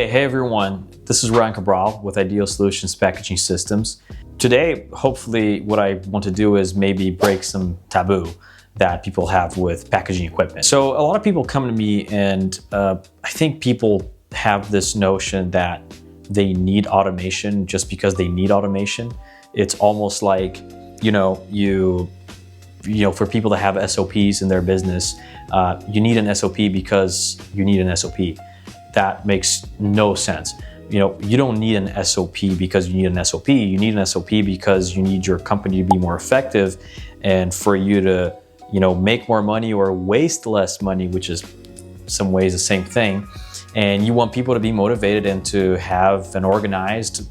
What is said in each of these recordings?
Hey everyone, this is Ryan Cabral with Ideal Solutions Packaging Systems. Today, hopefully what I want to do is maybe break some taboo that people have with packaging equipment. So a lot of people come to me and I think people have this notion that they need automation just because they need automation. It's almost like, for people to have SOPs in their business, you need an SOP because you need an SOP. That makes no sense. You don't need an SOP because you need an SOP. You need an SOP because you need your company to be more effective and for you to, make more money or waste less money, which is some ways the same thing. And you want people to be motivated and to have an organized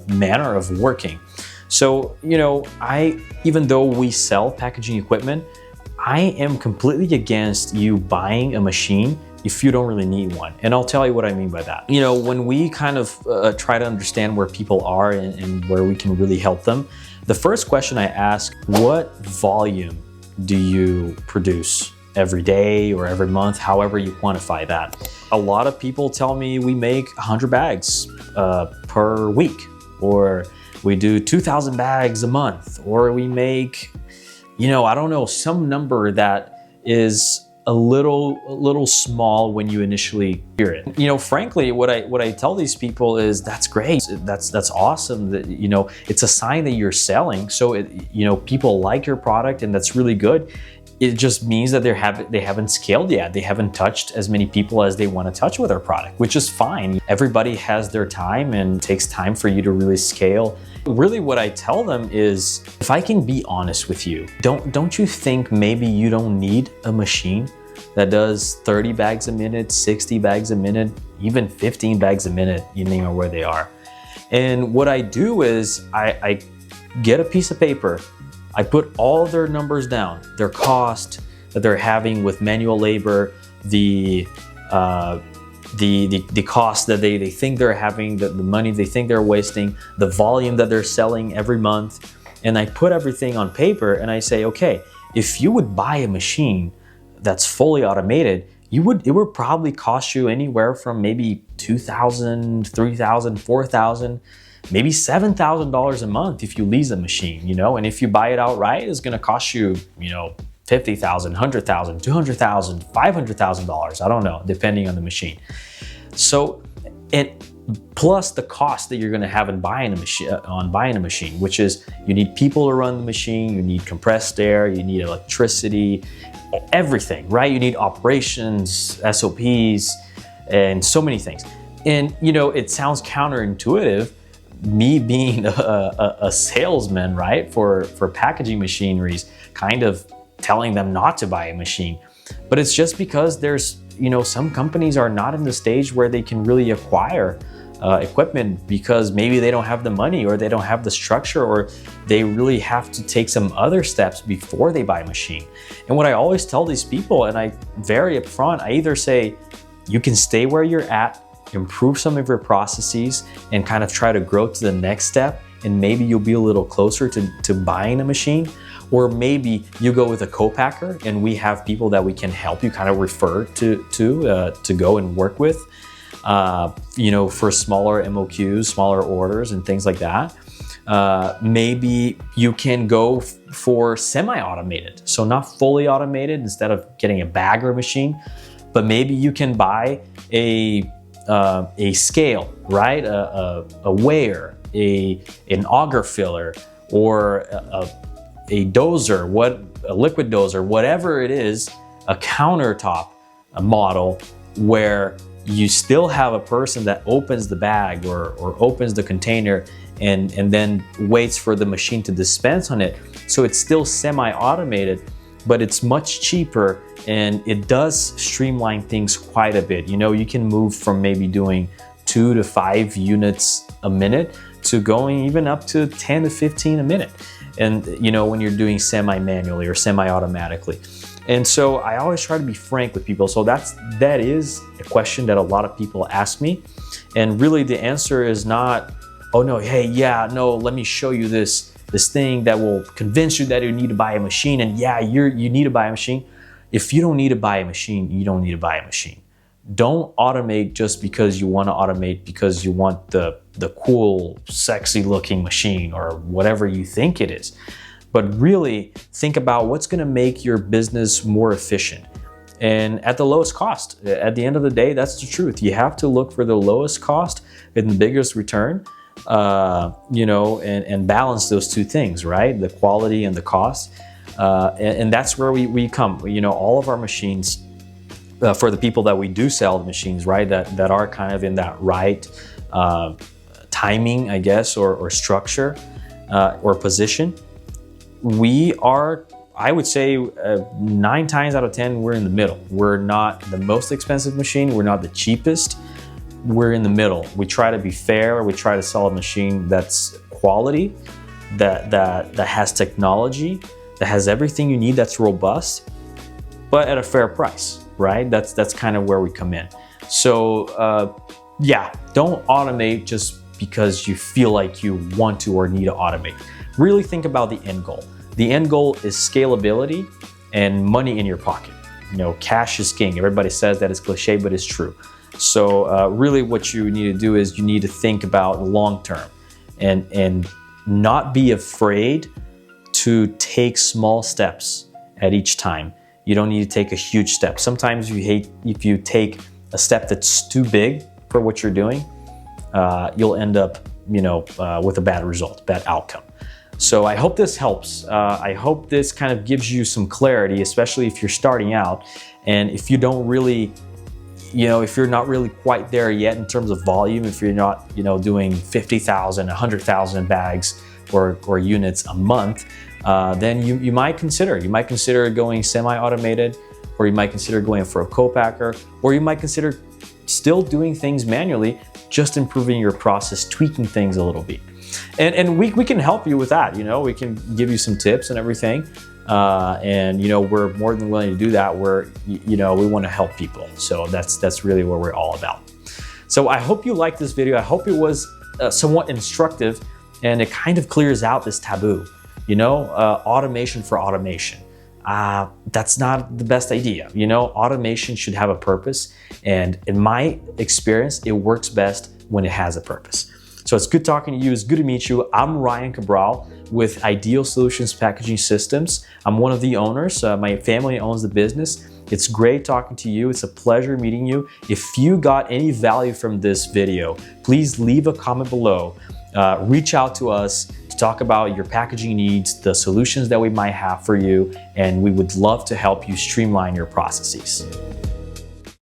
manner of working. So, even though we sell packaging equipment, I am completely against you buying a machine if you don't really need one. And I'll tell you what I mean by that. When we kind of try to understand where people are and where we can really help them, the first question I ask, what volume do you produce every day or every month, however you quantify that? A lot of people tell me we make 100 bags per week, or we do 2,000 bags a month, or we make, I don't know, some number that is a little small when you initially hear it. Frankly, what I tell these people is that's great. That's awesome. That it's a sign that you're selling. So people like your product, and that's really good. It just means that they haven't scaled yet. They haven't touched as many people as they want to touch with their product, which is fine. Everybody has their time, and it takes time for you to really scale. Really, what I tell them is, if I can be honest with you, don't you think maybe you don't need a machine that does 30 bags a minute, 60 bags a minute, even 15 bags a minute, depending on where they are? And what I do is I get a piece of paper, I put all their numbers down, their cost that they're having with manual labor, the cost that they think they're having, the money they think they're wasting, the volume that they're selling every month. And I put everything on paper and I say, okay, if you would buy a machine that's fully automated, it would probably cost you anywhere from maybe $2,000, $3,000, $4,000, maybe $7,000 a month if you lease a machine, and if you buy it outright, it's going to cost you, $50,000, $100,000, $200,000, $500,000. I don't know, depending on the machine. So, and plus the cost that you're going to have in buying a machine, which is you need people to run the machine, you need compressed air, you need electricity, everything, right? You need operations, SOPs, and so many things. And it sounds counterintuitive, me being a salesman, right, for packaging machineries, kind of telling them not to buy a machine. But it's just because there's, some companies are not in the stage where they can really acquire equipment because maybe they don't have the money, or they don't have the structure, or they really have to take some other steps before they buy a machine. And what I always tell these people, and I very upfront, I either say, you can stay where you're at, improve some of your processes, and kind of try to grow to the next step, and maybe you'll be a little closer to buying a machine. Or maybe you go with a co-packer, and we have people that we can help you kind of refer to go and work with, for smaller MOQs, smaller orders and things like that. Maybe you can go for semi-automated, so not fully automated instead of getting a bagger machine, but maybe you can buy a scale, right? A weigher, an auger filler, or a dozer, a liquid dozer, whatever it is, a countertop, a model where you still have a person that opens the bag or opens the container and then waits for the machine to dispense on it. So it's still semi-automated, but it's much cheaper, and it does streamline things quite a bit. You can move from maybe doing 2 to 5 units a minute to going even up to 10 to 15 a minute. And when you're doing semi-manually or semi-automatically. And so I always try to be frank with people. So that is a question that a lot of people ask me. And really the answer is not, oh no, hey, yeah, no, let me show you this thing that will convince you that you need to buy a machine. And yeah, you need to buy a machine. If you don't need to buy a machine, you don't need to buy a machine. Don't automate just because you want to automate, because you want the cool, sexy looking machine or whatever you think it is. But really think about what's going to make your business more efficient and at the lowest cost. At the end of the day, that's the truth. You have to look for the lowest cost and the biggest return, and balance those two things, right? The quality and the cost. And that's where we come. All of our machines, for the people that we do sell the machines, right, that are kind of in that right timing, I guess, or structure or position, we are, I would say 9 times out of 10, we're in the middle. We're not the most expensive machine. We're not the cheapest. We're in the middle. We try to be fair. We try to sell a machine that's quality, that has technology, that has everything you need, that's robust, but at a fair price, right? That's kind of where we come in. So yeah, don't automate just because you feel like you want to or need to automate. Really think about the end goal. The end goal is scalability and money in your pocket. Cash is king. Everybody says that, it's cliche, but it's true. So really what you need to do is you need to think about long term and not be afraid to take small steps at each time. You don't need to take a huge step. Sometimes if you take a step that's too big for what you're doing, you'll end up with a bad result, bad outcome. So I hope this helps. I hope this kind of gives you some clarity, especially if you're starting out and if you don't really, if you're not really quite there yet in terms of volume, if you're not, doing 50,000, 100,000 bags or units a month, then you might consider going semi-automated, or you might consider going for a co-packer, or you might consider still doing things manually, just improving your process, tweaking things a little bit. And we can help you with that. We can give you some tips and everything. And we're more than willing to do that. We want to help people. So that's really what we're all about. So I hope you liked this video. I hope it was somewhat instructive, and it kind of clears out this taboo. Automation for automation. That's not the best idea. Automation should have a purpose. And in my experience, it works best when it has a purpose. So it's good talking to you. It's good to meet you. I'm Ryan Cabral with Ideal Solutions Packaging Systems. I'm one of the owners. My family owns the business. It's great talking to you. It's a pleasure meeting you. If you got any value from this video, please leave a comment below. Reach out to us to talk about your packaging needs, the solutions that we might have for you, and we would love to help you streamline your processes.